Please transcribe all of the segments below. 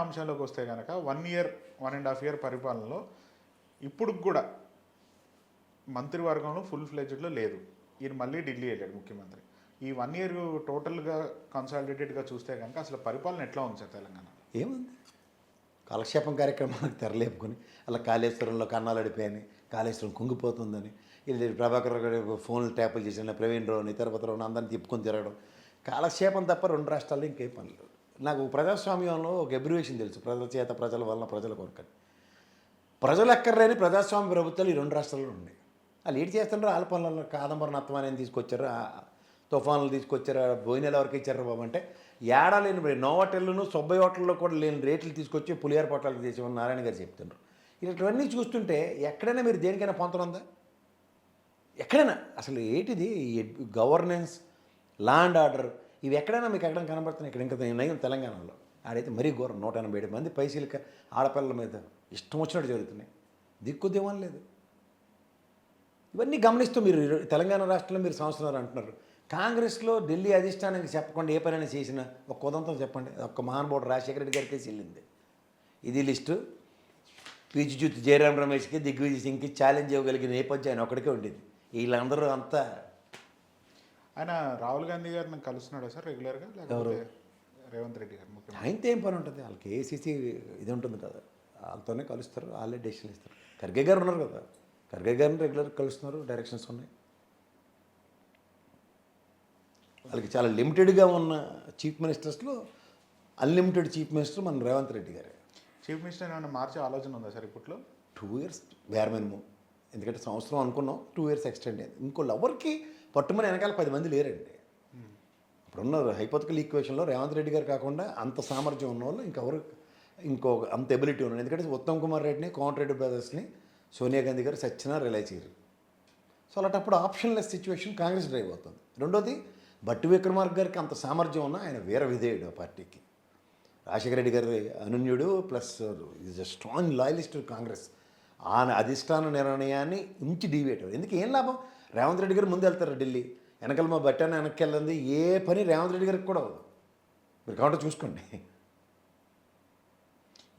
అంశంలోకి వస్తే కనుక 1 year 1.5 year పరిపాలనలో ఇప్పుడు కూడా మంత్రివర్గంలో ఫుల్ ఫ్లెడ్జ్డ్లో లేదు. ఈయన మళ్ళీ ఢిల్లీ వెళ్ళాడు ముఖ్యమంత్రి. ఈ 1 ఇయర్ టోటల్గా కన్సాలిడేటెడ్గా చూస్తే కనుక అసలు పరిపాలన ఎట్లా ఉంది సార్ తెలంగాణ? ఏముంది, కాలక్షేపం కార్యక్రమాలకు తెరలేపుకొని అలా కాళేశ్వరంలో కన్నాలు అడిపోయాయని, కాళేశ్వరం కుంగిపోతుందని, ఇది ప్రభాకర్ ఫోన్లు ట్యాపులు చేసిన ప్రవీణ్ రావుని తిరుపతి రావుని అందరిని తిప్పుకొని తిరగడం, కాలక్షేపం తప్ప 2 రాష్ట్రాల్లో ఇంకే పనులు. నాకు ప్రజాస్వామ్యంలో ఒక ఎబ్రివేషన్ తెలుసు, ప్రజల చేత ప్రజల వలన ప్రజల కొరకని. ప్రజలు ఎక్కర్లేని ప్రజాస్వామ్య ప్రభుత్వాలు ఈ 2 రాష్ట్రాల్లో ఉన్నాయి. వాళ్ళు ఏం చేస్తుంటారు, వాళ్ళ పనులలో కాదంబర నత్తమాని తీసుకొచ్చారు, తుఫాన్లు తీసుకొచ్చారు, భోజనాలు ఎవరికి ఇచ్చారు బాబు అంటే ఏడా లేని నోవటెల్లును సుబ్బయ్య హోటల్లో కూడా లేని రేట్లు తీసుకొచ్చి పులిహార పొట్టాలకు చేసేవాళ్ళు నారాయణ గారు చెప్తున్నారు. ఇలాంటివన్నీ చూస్తుంటే ఎక్కడైనా మీరు దేనికైనా పొంతనుందా? ఎక్కడైనా అసలు ఏంటిది గవర్నెన్స్, లా అండ్ ఆర్డర్ ఇవి ఎక్కడైనా మీకు ఎక్కడ కనబడుతున్నాయి? ఇక్కడ ఇంకా నయం తెలంగాణలో. ఆడైతే మరీ ఘోరం, 187 మంది పైసీలక ఆడపిల్లల మీద ఇష్టం వచ్చినట్టు జరుగుతున్నాయి, దిక్కుదేమని లేదు. ఇవన్నీ గమనిస్తూ మీరు తెలంగాణ రాష్ట్రంలో మీరు సంవత్సరాలు అంటున్నారు. కాంగ్రెస్లో ఢిల్లీ అధిష్టానానికి చెప్పకుండా ఏ పనైనా చేసినా ఒక ఉదంతం చెప్పండి. ఒక్క మహానుభావుడు రాజశేఖర రెడ్డి గారికి వెళ్ళింది. ఇది లిస్టు పీచిజూత్ జయరాం రమేష్కి, దిగ్విజయ్ సింగ్కి ఛాలెంజ్ ఇవ్వగలిగిన నేపథ్యం ఆయన ఒకటికే ఉండేది. వీళ్ళందరూ అంతా ఆయన రాహుల్ గాంధీ గారిని కలుస్తున్నాడు సార్ రెగ్యులర్గా, లేకపోతే రేవంత్ రెడ్డి గారు ముఖ్యమంత్రి? ఆయనతో ఏం పని ఉంటుంది, వాళ్ళకి ఏసీసీ ఇది ఉంటుంది కదా, వాళ్ళతోనే కలుస్తారు, వాళ్ళే డెసిషన్ ఇస్తారు. ఖర్గే గారు ఉన్నారు కదా, ఖర్గే గారిని రెగ్యులర్గా కలుస్తున్నారు, డైరెక్షన్స్ ఉన్నాయి. వాళ్ళకి చాలా లిమిటెడ్గా ఉన్న చీఫ్ మినిస్టర్స్లో అన్లిమిటెడ్ చీఫ్ మినిస్టర్ మన రేవంత్ రెడ్డి గారే. చీఫ్ మినిస్టర్ ఏమైనా మార్చే ఆలోచన ఉందా సార్ ఇప్పట్లో? 2 ఇయర్స్ వేర్ మినిమం, ఎందుకంటే సంవత్సరం అనుకున్నాం, 2 ఇయర్స్ ఎక్స్టెండ్ అయింది. ఇంకోళ్ళు ఎవరికి పట్టుమని వెనకాల 10 మంది లేరండి. ఇప్పుడున్న హైపోథికల్ ఈక్వేషన్లో రేవంత్ రెడ్డి గారు కాకుండా అంత సామర్థ్యం ఉన్న వాళ్ళు ఇంకో అంత ఎబిలిటీ ఉన్నారు. ఎందుకంటే ఉత్తమ్ కుమార్ రెడ్డిని, కోమటిరెడ్డి బ్రదర్స్ని సోనియా గాంధీ గారు సచ్చినా రిలైజ్ చేయరు. సో అలాంటప్పుడు ఆప్షన్లెస్ సిచ్యువేషన్ కాంగ్రెస్ డ్రైవ్ అవుతుంది. రెండోది, బట్టి విక్రమార్క గారికి అంత సామర్థ్యం ఉన్నా ఆయన వీర విధేయుడు ఆ పార్టీకి. రాజశేఖర రెడ్డి గారి అనున్యుడు plus is a strong loyalist Congress. ఆ అధిష్టాన నిర్ణయాన్ని ఉంచి డీవేట్. ఎందుకు ఏం లాభం? రేవంత్ రెడ్డి గారు ముందు వెళ్తారు ఢిల్లీ, వెనకాల మా బట్టాన్ని వెనక్కి వెళ్ళింది, ఏ పని రేవంత్ రెడ్డి గారికి కూడా అవ్వదు. మీరు కాబట్టి చూసుకోండి.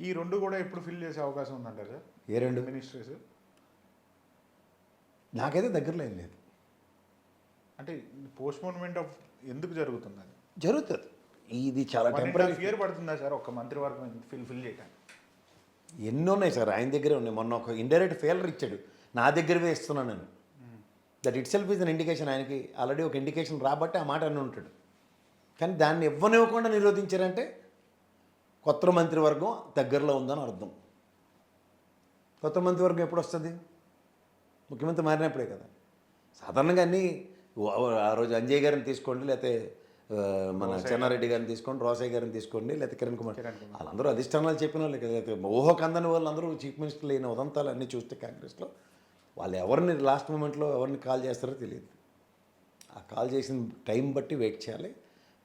ఈ 2 కూడా ఎప్పుడు ఫిల్ చేసే అవకాశం ఉందంటారు సార్? ఏ 2 మినిస్ట్రీస్? నాకైతే దగ్గరలో ఏం లేదు. అంటే పోస్ట్పోన్మెంట్ ఆఫ్ ఎందుకు జరుగుతుంది? అది జరుగుతుంది, ఇది చాలా టెంపరీ. ఇయర్ పడుతుందా సార్ ఒక మంత్రివర్గం ఫిల్ చేయడానికి? ఎన్నో ఉన్నాయి సార్, ఆయన దగ్గరే ఉన్నాయి. మొన్న ఒక ఇండైరెక్ట్ ఫెయిలర్ ఇచ్చాడు, నా దగ్గరవే ఇస్తున్నాను నేను. That it self is an indication. ఆయనకి ఆల్రెడీ ఒక ఇండికేషన్ రాబట్టి ఆ మాట అని ఉంటాడు. కానీ దాన్ని ఇవ్వనివ్వకుండా నిరోధించారంటే కొత్త మంత్రివర్గం దగ్గరలో ఉందని అర్థం. కొత్త మంత్రివర్గం ఎప్పుడు వస్తుంది? ముఖ్యమంత్రి మారినప్పుడే కదా. సాధారణంగా అన్నీ ఆ రోజు అంజయ్ గారిని తీసుకోండి, లేకపోతే మన చెన్నారెడ్డి గారిని తీసుకోండి, రోసయ్య గారిని తీసుకోండి, లేకపోతే కిరణ్ కుమార్, వాళ్ళందరూ అధిష్టానాలు చెప్పిన వాళ్ళు, లేకపోతే ఊహకందని వాళ్ళందరూ చీఫ్ మినిస్టర్లు అయిన ఉదంతాలు అన్నీ చూస్తే కాంగ్రెస్లో వాళ్ళు ఎవరిని లాస్ట్ మూమెంట్లో ఎవరిని కాల్ చేస్తారో తెలియదు. ఆ కాల్ చేసిన టైం బట్టి వెయిట్ చేయాలి.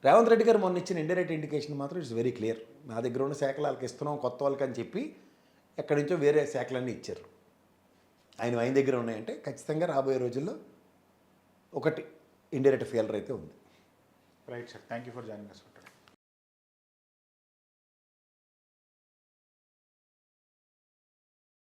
రేవంత్ రెడ్డి గారు మొన్న ఇచ్చిన ఇండైరెక్ట్ ఇండికేషన్ మాత్రం ఇట్స్ వెరీ క్లియర్. నా దగ్గర ఉన్న శాఖలు వాళ్ళకి ఇస్తున్నాం, కొత్త వాళ్ళకి అని చెప్పి ఎక్కడి నుంచో వేరే శాఖలన్నీ ఇచ్చారు. ఆయన దగ్గర ఉన్నాయంటే ఖచ్చితంగా రాబోయే రోజుల్లో ఒకటి ఇండైరెక్ట్ ఫెయిలర్ అయితే ఉంది. Right sir, thank you for joining us.